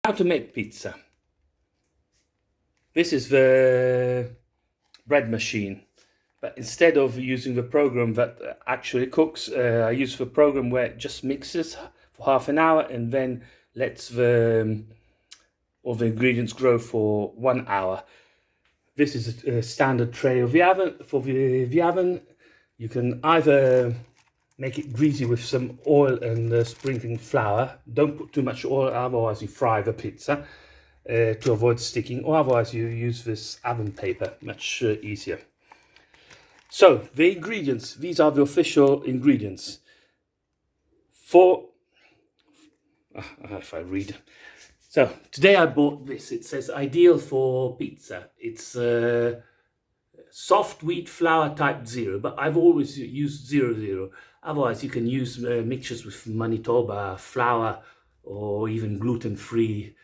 How to make pizza. This is the bread machine, but instead of using the program that actually cooks, I use the program where it just mixes for half an hour and then lets all the ingredients grow for 1 hour. This is a standard tray of the oven. For the oven, you can either make it greasy with some oil and sprinkling flour. Don't put too much oil, otherwise you fry the pizza to avoid sticking, or otherwise you use this oven paper, much easier. So the ingredients, these are the official ingredients. If I read. So today I bought this. It says ideal for pizza. It's soft wheat flour type 0, but I've always used 00. Otherwise you can use mixtures with Manitoba flour or even gluten-free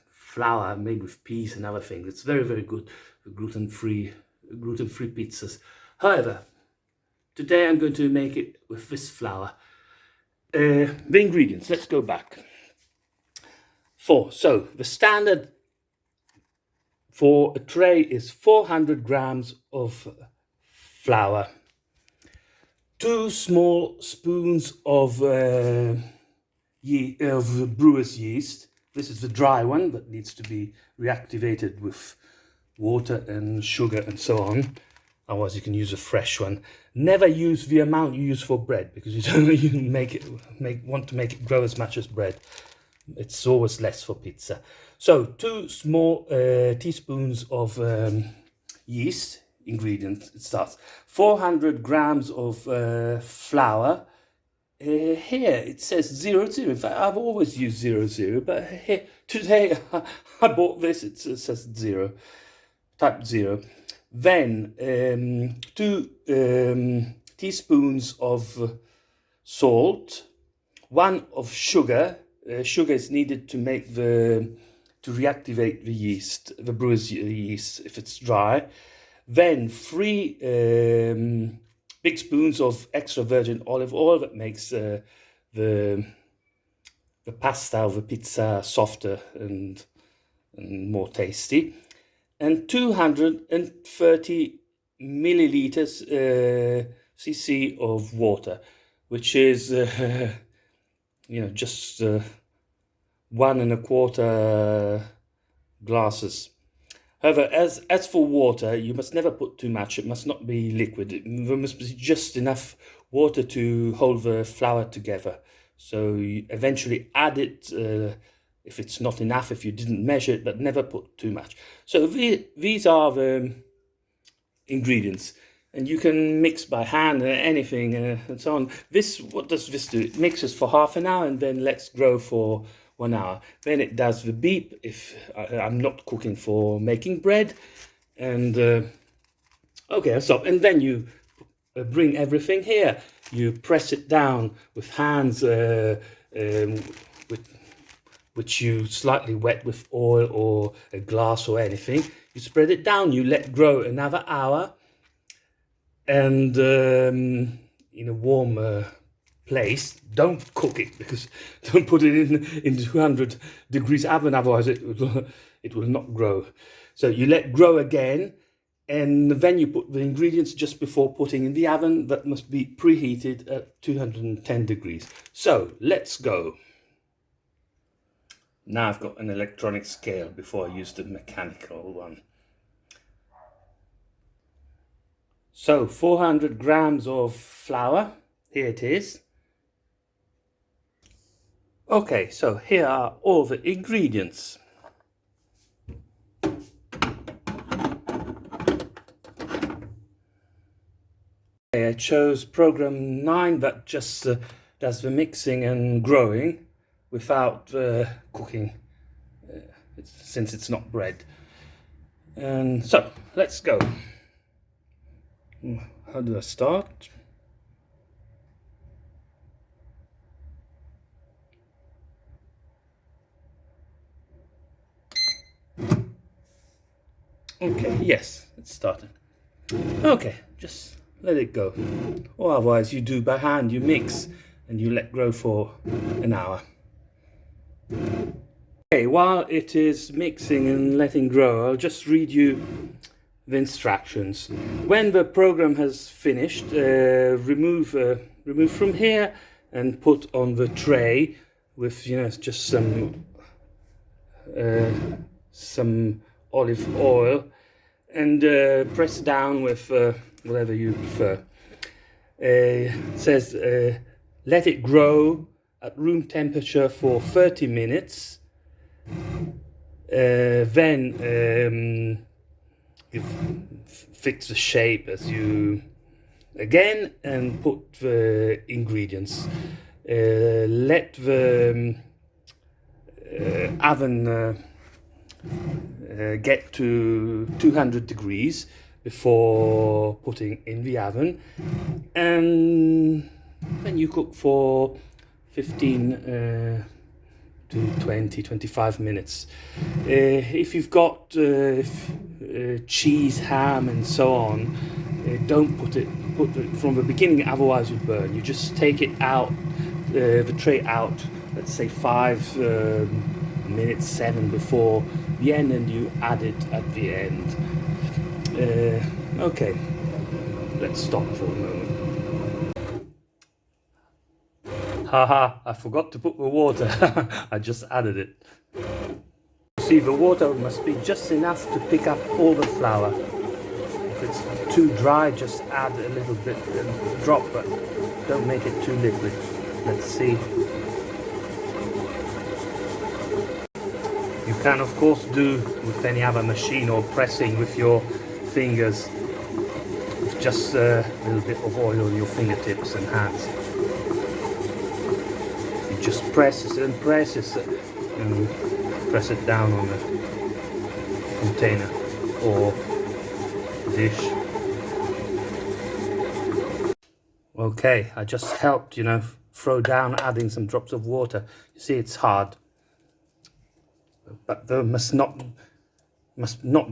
flour made with peas and other things. It's very, very good for gluten-free pizzas. However, today I'm going to make it with this flour. The ingredients, let's go back. So the standard for a tray is 400 grams of flour, 2 small spoons of brewer's yeast. This is the dry one that needs to be reactivated with water and sugar and so on. Otherwise you can use a fresh one. Never use the amount you use for bread, because you don't want to make it grow as much as bread. It's always less for pizza. So 2 small teaspoons of yeast ingredients. It starts 400 grams of flour. Here it says 00. In fact, I've always used 00, but here today I bought this. It says 0, type 0. Then 2 teaspoons of salt, 1 of sugar. Sugar is needed to make to reactivate the yeast, the brewer's yeast, if it's dry. Then 3 big spoons of extra virgin olive oil that makes the pasta of the pizza softer and more tasty. And 230 milliliters cc of water, which is just 1 1/4 glasses. However, as for water, you must never put too much. It must not be liquid. There must be just enough water to hold the flour together. So you eventually add it if it's not enough, if you didn't measure it, but never put too much. So these are the ingredients. And you can mix by hand anything and so on. What does this do? It mixes for half an hour and then lets grow for 1 hour. Then it does the beep if I'm not cooking for making bread. And okay, stop. And then you bring everything here. You press it down with hands which you slightly wet with oil or a glass or anything. You spread it down. You let grow another hour. And in a warm place. Don't cook it, because don't put it in 200 degrees oven, otherwise it will not grow. So you let grow again, and then you put the ingredients just before putting in the oven that must be preheated at 210 degrees. So let's go. Now I've got an electronic scale before I used the mechanical one. So 400 grams of flour, here it is. Okay, so here are all the ingredients. I chose program 9 that just does the mixing and growing without cooking, since it's not bread. And so let's go. How do I start? Okay, yes, it started. Okay, just let it go. Or otherwise you do by hand, you mix and you let grow for an hour. Okay, while it is mixing and letting grow, I'll just read you the instructions. When the program has finished, remove from here and put on the tray with just some olive oil, and press down with whatever you prefer. It says let it grow at room temperature for 30 minutes. Then you fix the shape as you again and put the ingredients. Let the oven get to 200 degrees before putting in the oven, and then you cook for 15 to 25 minutes. If you've got cheese, ham and so on, don't put it from the beginning, otherwise you burn. You just take it out, the tray out, let's say 5 minutes, 7 before the end, and you add it at the end. Okay, let's stop for a moment. Haha, I forgot to put the water. I just added it. See, the water must be just enough to pick up all the flour. If it's too dry, just add a little bit and drop, but don't make it too liquid. Let's see. You can of course do with any other machine or pressing with your fingers, with just a little bit of oil on your fingertips and hands. You just press it and press it and press it down on the container or dish. Okay, I just helped, throw down, adding some drops of water. You see, it's hard, but there must not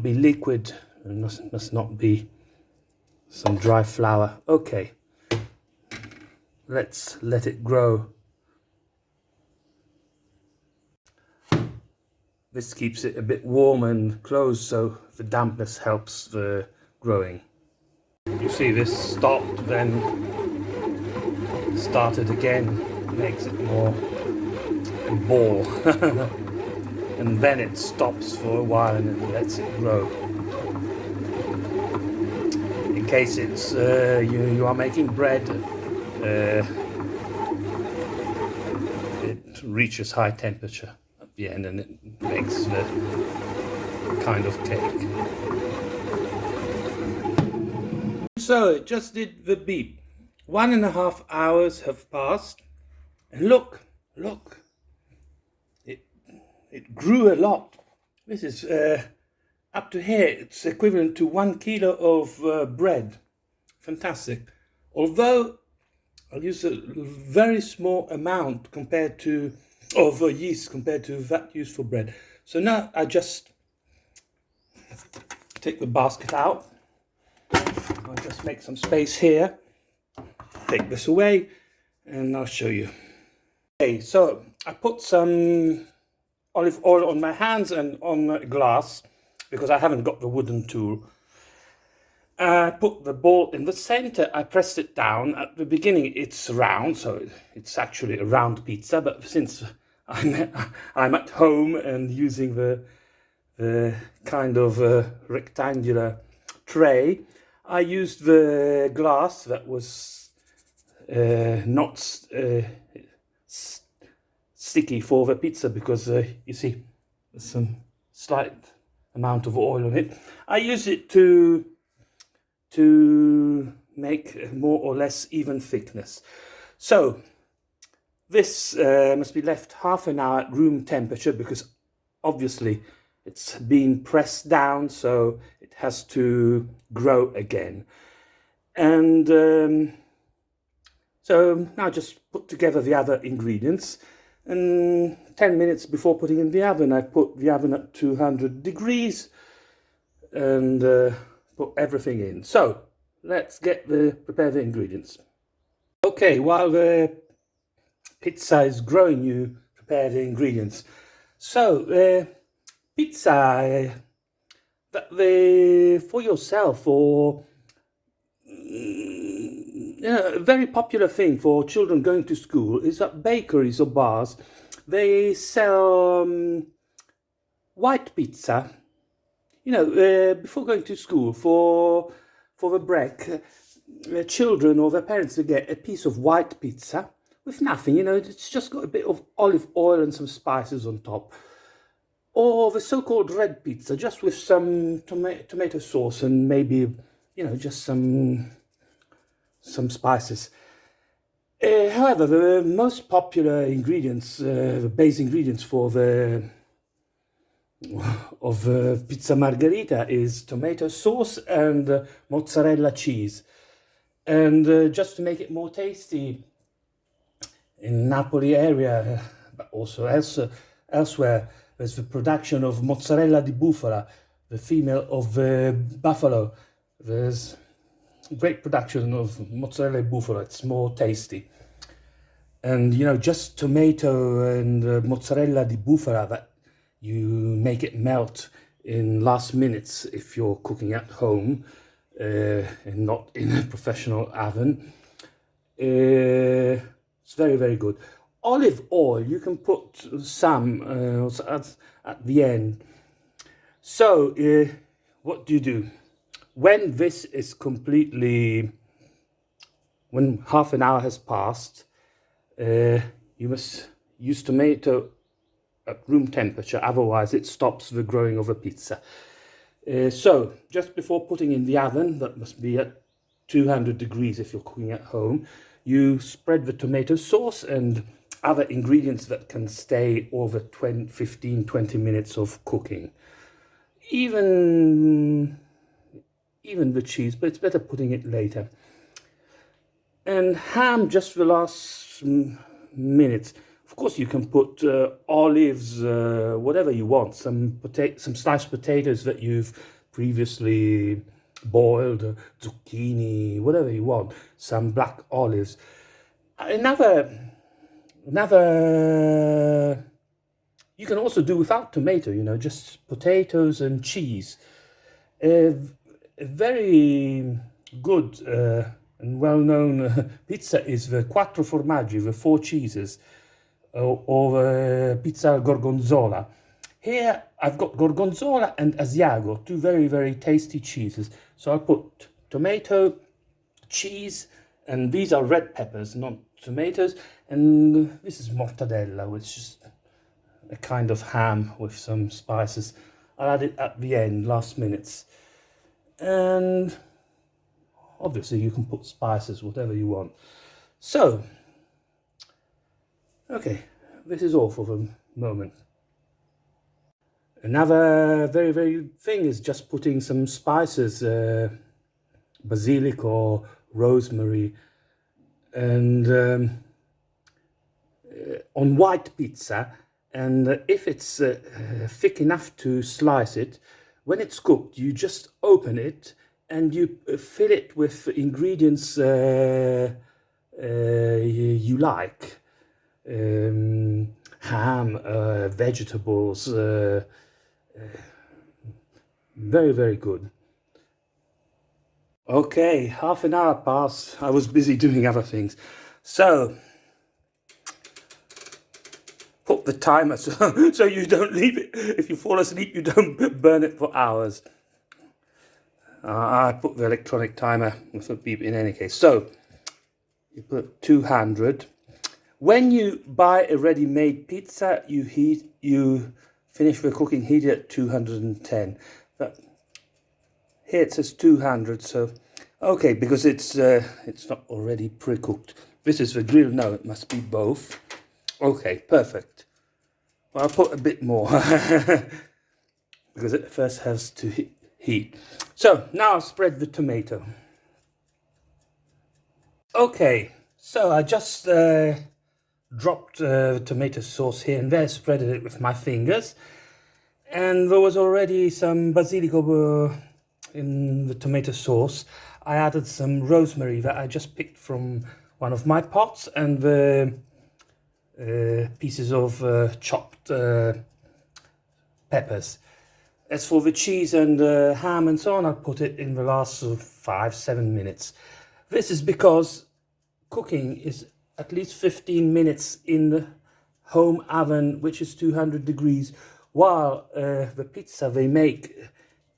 be liquid, and must not be some dry flour. Okay, let's let it grow. This keeps it a bit warm and closed, so the dampness helps the growing. You see, this stopped, then started again, makes it more a ball. And then it stops for a while and it lets it grow. In case it's you are making bread, it reaches high temperature at the end and it makes the kind of cake. So it just did the beep. 1.5 hours have passed, and look, it grew a lot. This is up to here. It's equivalent to 1 kilo of bread. Fantastic. Although I'll use a very small amount compared to of yeast compared to that used for bread. So now I just take the basket out. I'll just make some space here. Take this away and I'll show you. Okay, so I put some olive oil on my hands and on glass because I haven't got the wooden tool. I put the ball in the center. I pressed it down. At the beginning it's round, so it's actually a round pizza, but since I'm at home and using the kind of rectangular tray, I used the glass that was not sticky for the pizza because you see there's some slight amount of oil on it. I use it to make more or less even thickness. So this must be left half an hour at room temperature because obviously it's been pressed down, so it has to grow again. And so now just put together the other ingredients, and 10 minutes before putting in the oven, I put the oven at 200 degrees and put everything in. So let's prepare the ingredients. Okay, while the pizza is growing, you prepare the ingredients. So, pizza, for yourself, or a very popular thing for children going to school is that bakeries or bars, they sell white pizza. Before going to school for the break, children or their parents will get a piece of white pizza with nothing. It's just got a bit of olive oil and some spices on top. Or the so-called red pizza, just with some tomato sauce and maybe, just some spices. However, the most popular ingredients, the base ingredients of pizza margherita is tomato sauce and mozzarella cheese. And just to make it more tasty, in Napoli area, but also elsewhere, there's the production of mozzarella di bufala, the female of buffalo. There's great production of mozzarella di bufala. It's more tasty. And just tomato and mozzarella di bufala, that you make it melt in last minutes if you're cooking at home and not in a professional oven. It's very, very good. Olive oil, you can put some at the end. So, what do? When this is when half an hour has passed, you must use tomato at room temperature, otherwise it stops the growing of a pizza. So, just before putting in the oven, that must be at 200 degrees if you're cooking at home, you spread the tomato sauce and other ingredients that can stay over 15-20 minutes of cooking. Even the cheese, but it's better putting it later. And ham just the last minutes. Of course, you can put olives, whatever you want, some sliced potatoes that you've previously boiled, zucchini, whatever you want, some black olives. Another, you can also do without tomato, just potatoes and cheese. A very good and well-known pizza is the quattro formaggi, the 4 cheeses, or pizza gorgonzola. Here I've got gorgonzola and asiago, 2 very, very tasty cheeses. So I'll put tomato, cheese, and these are red peppers, not tomatoes. And this is mortadella, which is a kind of ham with some spices. I'll add it at the end, last minutes. And obviously you can put spices, whatever you want. So, okay, this is all for the moment. Another very, very thing is just putting some spices, basilico, rosemary, and on white pizza. And if it's thick enough to slice it, when it's cooked, you just open it and you fill it with ingredients you like. Ham, vegetables, very, very good. Okay, half an hour passed. I was busy doing other things. So, put the timer so you don't leave it. If you fall asleep, you don't burn it for hours. I put the electronic timer with a beep in any case. So, you put 200. When you buy a ready-made pizza, you finish the cooking, heat it at 210. But here it says 200, so okay, because it's not already pre-cooked. This is the grill. No, it must be both. Okay, perfect. Well, I'll put a bit more because it first has to heat. So now I'll spread the tomato. Okay, so I just dropped tomato sauce here and there, spreaded it with my fingers, and there was already some basilico in the tomato sauce. I added some rosemary that I just picked from one of my pots, and the pieces of chopped peppers. As for the cheese and ham and so on, I'll put it in the last 5-7 minutes. This is because cooking is at least 15 minutes in the home oven, which is 200 degrees, while the pizza they make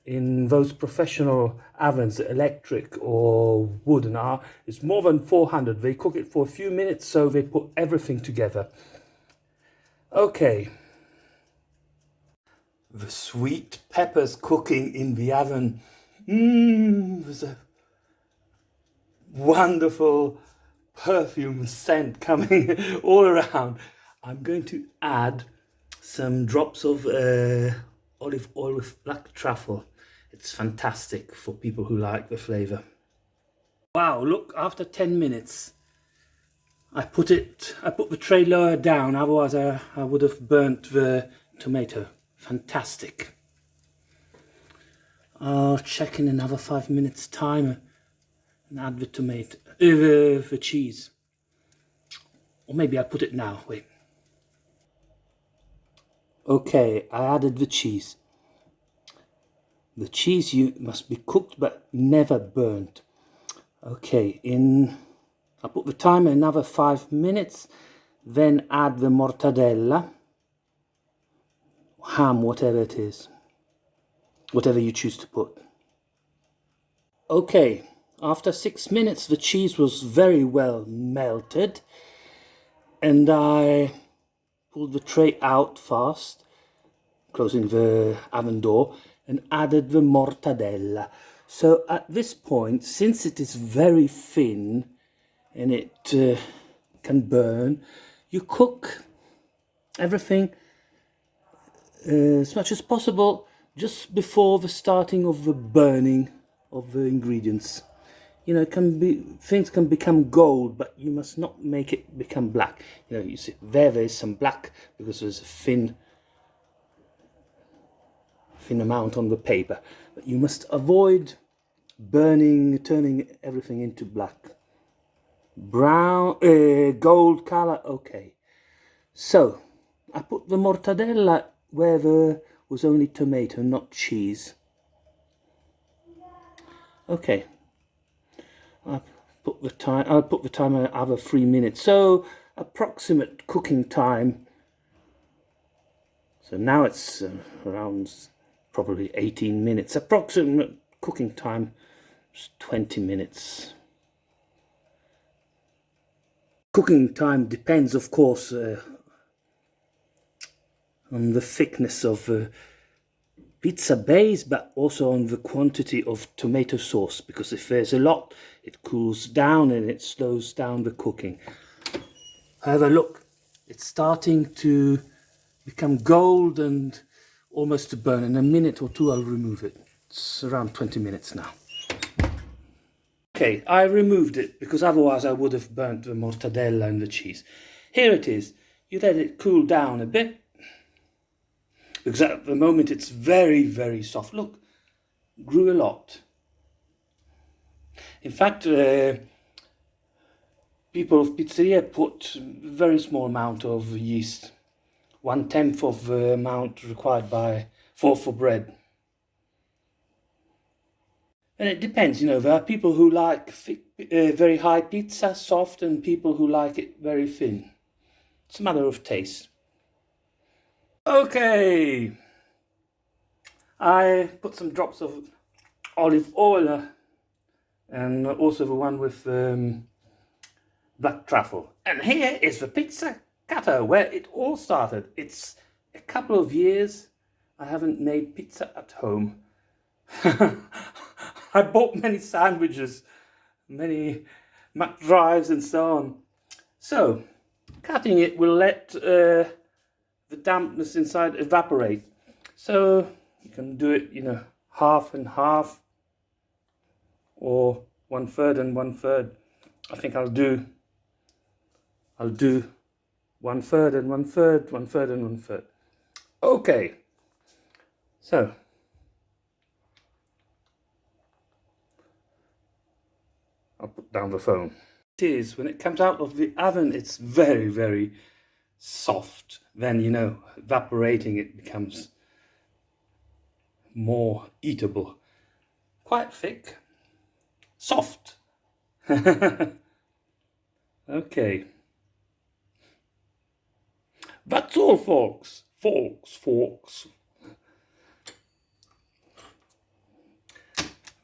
in those professional ovens, electric or wooden, is more than 400. They cook it for a few minutes, so they put everything together. Okay. The sweet peppers cooking in the oven. There's a wonderful perfume scent coming all around. I'm going to add some drops of olive oil with black truffle. It's fantastic for people who like the flavor. Wow, look, after 10 minutes, I put the tray lower down, otherwise I would have burnt the tomato. Fantastic. I'll check in another 5 minutes time and add the tomato, the cheese. Or maybe I'll put it now, wait. Okay, I added the cheese. The cheese must be cooked but never burnt. Okay, I'll put the timer another 5 minutes, then add the mortadella, ham, whatever it is, whatever you choose to put. Okay, after 6 minutes the cheese was very well melted, and I pulled the tray out fast, closing the oven door, and added the mortadella. So at this point, since it is very thin and it can burn, you cook everything as much as possible just before the starting of the burning of the ingredients. You know, things can become gold, but you must not make it become black. You know, you see there is some black because there's a thin amount on the paper, but you must avoid turning everything into black. Brown, gold color. Okay, so I put the mortadella where there was only tomato, not cheese. Okay, I'll put the timer over 3 minutes, so approximate cooking time. So now it's around probably 18 minutes. Approximate cooking time is 20 minutes. Cooking time depends, of course, on the thickness of the pizza base, but also on the quantity of tomato sauce, because if there's a lot, it cools down and it slows down the cooking. However, look, it's starting to become gold and almost to burn. In a minute or two I'll remove it. It's around 20 minutes now. Okay, I removed it because otherwise I would have burnt the mortadella and the cheese. Here it is. You let it cool down a bit, because at the moment it's very, very soft. Look, grew a lot. In fact, people of pizzeria put a very small amount of yeast, 1/10 of the amount required for bread. And it depends, you know, there are people who like thick, very high pizza, soft, and people who like it very thin. It's a matter of taste. Okay, I put some drops of olive oil and also the one with black truffle. And here is the pizza cutter where it all started. It's a couple of years I haven't made pizza at home. I bought many sandwiches, many McDrives and so on. So, cutting it will let the dampness inside evaporate. So, you can do it, you know, half and half, or 1/3 and 1/3. I think I'll do 1/3 and 1/3, 1/3 and 1/3. Okay, so I'll put down the phone. It is, when it comes out of the oven, it's very, very soft. Then, you know, evaporating, it becomes more eatable. Quite thick, soft. Okay. That's all, folks. Folks.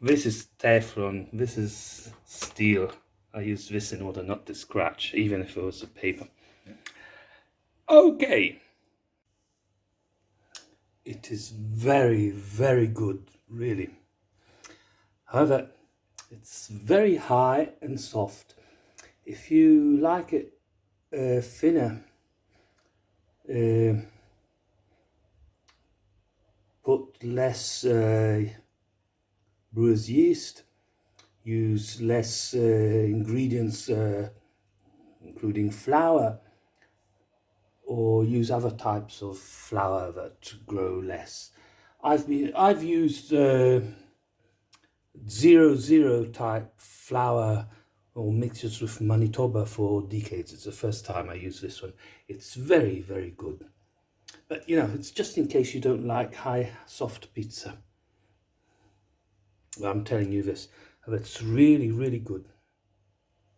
This is Teflon. This is steel. I use this in order not to scratch, even if it was a paper. Okay. It is very, very good, really. However, it's very high and soft. If you like it thinner, put less brewer's yeast, use less ingredients, including flour, or use other types of flour that grow less. I've used 00 type flour or mixtures with Manitoba for decades. It's the first time I use this one. It's very, very good. But you know, it's just in case you don't like high soft pizza. I'm telling you this. It's really, really good.